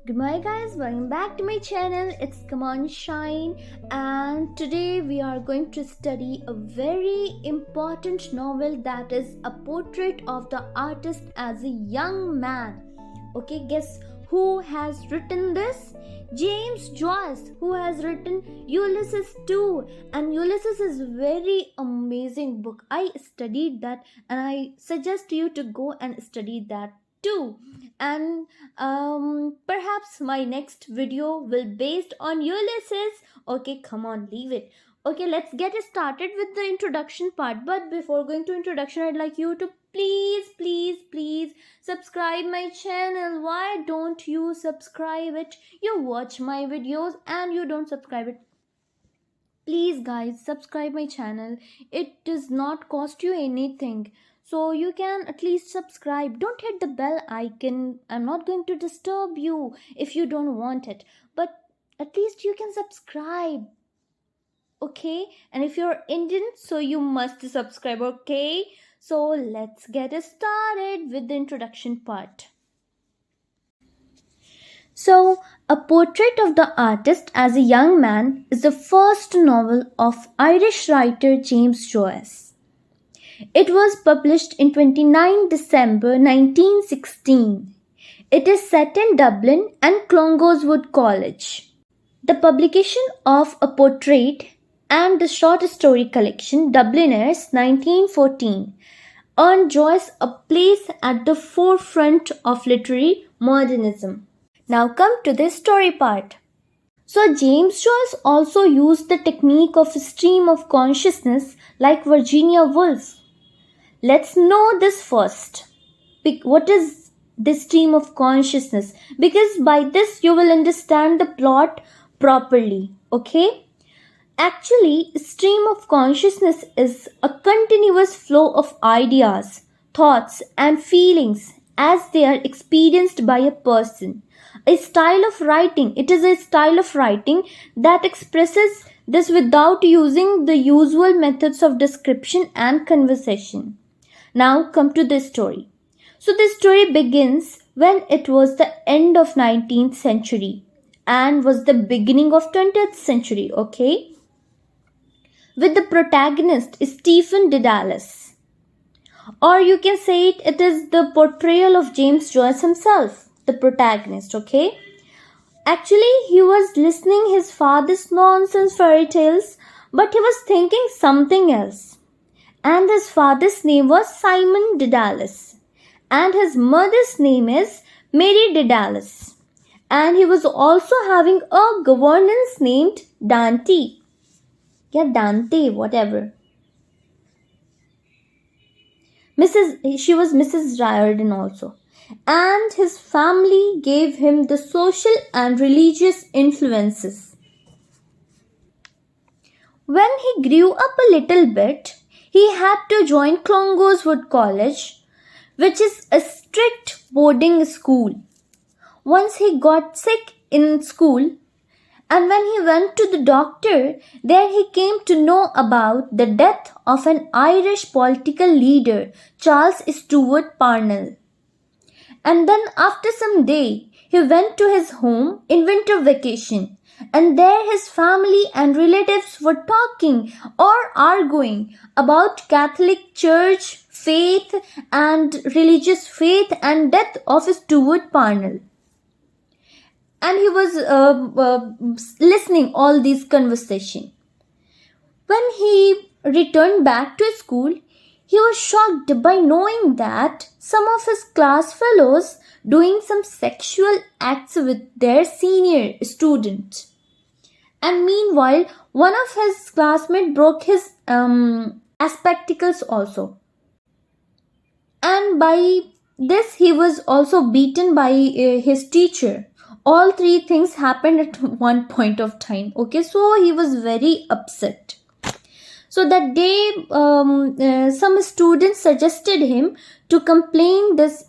Good morning, guys. Welcome back to my channel. It's Come On Shine, and today we are going to study a very important novel that is a portrait of the artist as a young man. Okay, guess who has written this? James Joyce, who has written Ulysses 2, and Ulysses is a very amazing book. I studied that, and I suggest you to go and study that too. And perhaps my next video will based on Ulysses. Okay, come on, leave it. Okay, let's get started with the introduction part. But before going to introduction, I'd like you to please subscribe my channel. Why don't you subscribe it? You watch my videos and you don't subscribe it. Please guys, subscribe my channel. It does not cost you anything, so you can at least subscribe. Don't hit the bell icon. I'm not going to disturb you if you don't want it, but at least you can subscribe. Okay, and if you're Indian, so you must subscribe. Okay, so let's get started with the introduction part. So, A Portrait of the Artist as a Young Man is the first novel of Irish writer James Joyce. It was published in 29 December 1916. It is set in Dublin and Clongoweswood College. The publication of A Portrait and the short story collection Dubliners 1914 earned Joyce a place at the forefront of literary modernism. Now come to the story part. So James Joyce also used the technique of stream of consciousness like Virginia Woolf. Let's know this first. What is the stream of consciousness? Because by this you will understand the plot properly. Okay? Actually, stream of consciousness is a continuous flow of ideas, thoughts and feelings as they are experienced by a person. A style of writing. It is a style of writing that expresses this without using the usual methods of description and conversation. Now come to this story. So this story begins when it was the end of 19th century and was the beginning of 20th century, okay? With the protagonist Stephen Dedalus. Or you can say it is the portrayal of James Joyce himself, the protagonist, okay? Actually, he was listening his father's nonsense fairy tales, but he was thinking something else. And his father's name was Simon Dedalus, and his mother's name is Mary Dedalus. And he was also having a governess named Dante. Yeah, Dante, whatever. She was Mrs. Riordan also. And his family gave him the social and religious influences. When he grew up a little bit, he had to join Clongoweswood College, which is a strict boarding school. Once he got sick in school, and when he went to the doctor, there he came to know about the death of an Irish political leader, Charles Stewart Parnell. And then after some day, he went to his home in winter vacation, and there his family and relatives were talking or arguing about Catholic Church faith and religious faith and death of Stewart Parnell. And he was listening all these conversation. When he returned back to school, he was shocked by knowing that some of his class fellows doing some sexual acts with their senior student. And meanwhile, one of his classmates broke his spectacles also. And by this, he was also beaten by his teacher. All three things happened at one point of time. Okay, so he was very upset. So that day, some students suggested him to complain this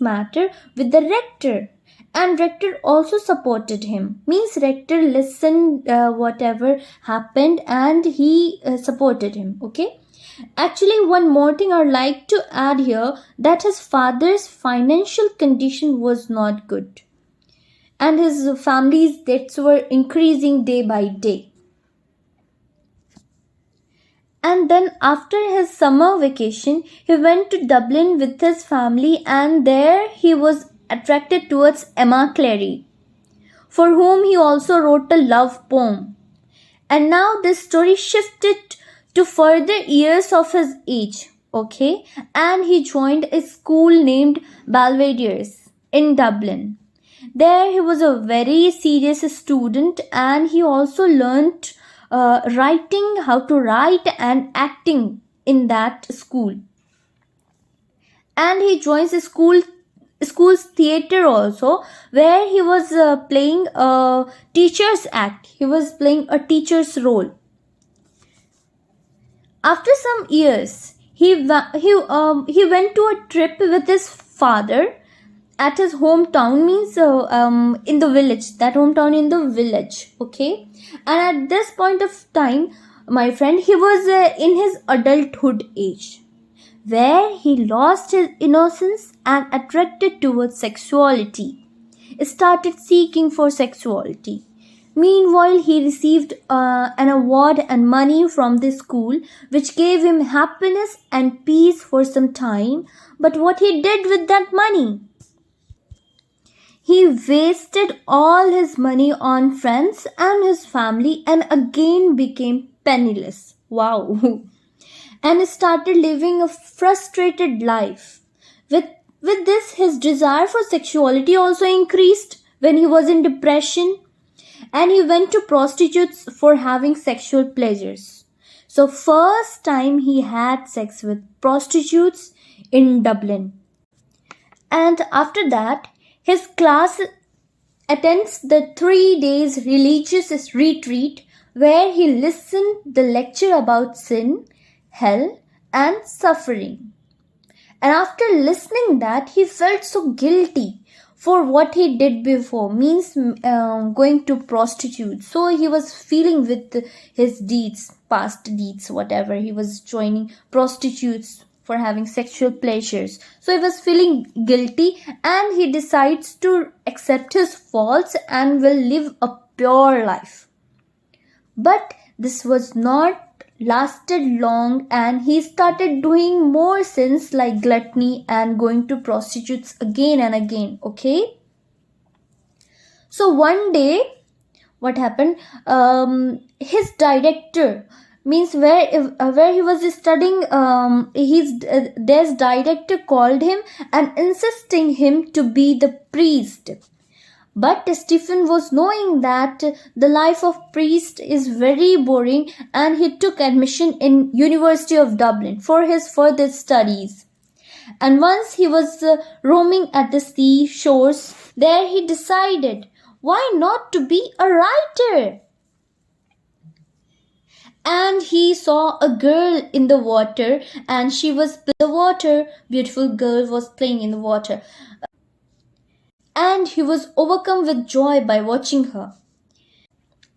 matter with the rector. And rector also supported him. Means rector listened whatever happened and he supported him. Okay. Actually, one more thing I'd like to add here, that his father's financial condition was not good. and his family's debts were increasing day by day. And then, after his summer vacation, he went to Dublin with his family, and there he was attracted towards Emma Clary, for whom he also wrote a love poem. And now this story shifted to further years of his age, okay? And he joined a school named Belvedere's in Dublin. There he was a very serious student, and he also learnt writing, how to write, and acting in that school. And he joins a school's theater also, where he was playing a teacher's act. He was playing a teacher's role. After some years, he went to a trip with his father at his hometown, means in the village, that hometown in the village, okay? And at this point of time, my friend, he was in his adulthood age, where he lost his innocence and attracted towards sexuality, started seeking for sexuality. Meanwhile, he received an award and money from the school, which gave him happiness and peace for some time. But what he did with that money? He wasted all his money on friends and his family, and again became penniless. Wow. And started living a frustrated life. With, with this, his desire for sexuality also increased when he was in depression, and he went to prostitutes for having sexual pleasures. So, first time he had sex with prostitutes in Dublin. And after that, his class attends the 3 days religious retreat, where he listened the lecture about sin, hell, and suffering. And after listening that, he felt so guilty for what he did before, means going to prostitutes. So he was feeling with his deeds, past deeds, whatever. He was joining prostitutes for having sexual pleasures. So he was feeling guilty, and he decides to accept his faults and will live a pure life. But this was not lasted long, and he started doing more sins like gluttony and going to prostitutes again and again, okay? So one day, what happened? His director, means where he was studying, there's director called him and insisting him to be the priest. But Stephen was knowing that the life of priest is very boring, and he took admission in University of Dublin for his further studies. And once he was roaming at the sea shores, there he decided, why not to be a writer? And he saw a girl in the water, and she was in the water. Beautiful girl was playing in the water. And he was overcome with joy by watching her.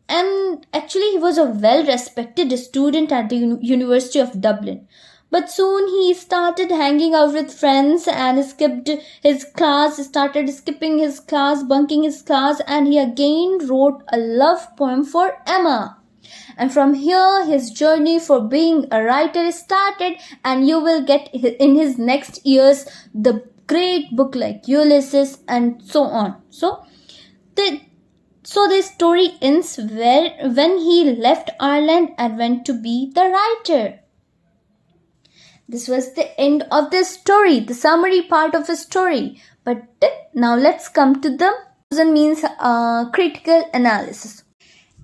And actually, he was a well-respected student at the University of Dublin. But soon he started hanging out with friends and skipped his class, started skipping his class, bunking his class, and he again wrote a love poem for Emma. And from here, his journey for being a writer started, and you will get in his next years the great book like Ulysses and so on. So the story ends when he left Ireland and went to be the writer. This was the end of the story, the summary part of the story. But now let's come to the means critical analysis.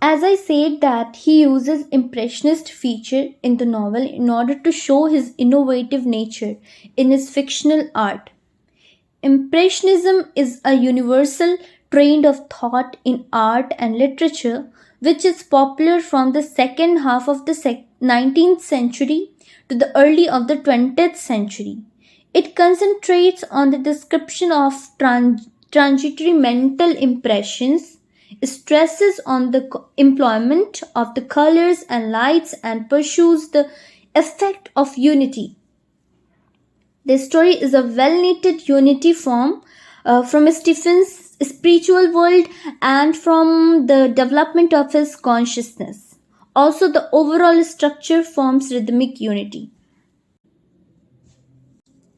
As I said that he uses impressionist feature in the novel in order to show his innovative nature in his fictional art. Impressionism is a universal trend of thought in art and literature, which is popular from the second half of the 19th century to the early of the 20th century. It concentrates on the description of transitory mental impressions, stresses on the employment of the colors and lights, and pursues the effect of unity. The story is a well-knitted unity form from Stephen's spiritual world and from the development of his consciousness. Also, the overall structure forms rhythmic unity.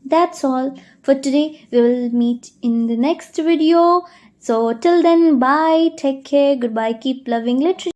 That's all for today. We will meet in the next video. So, till then, bye, take care, goodbye, keep loving literature.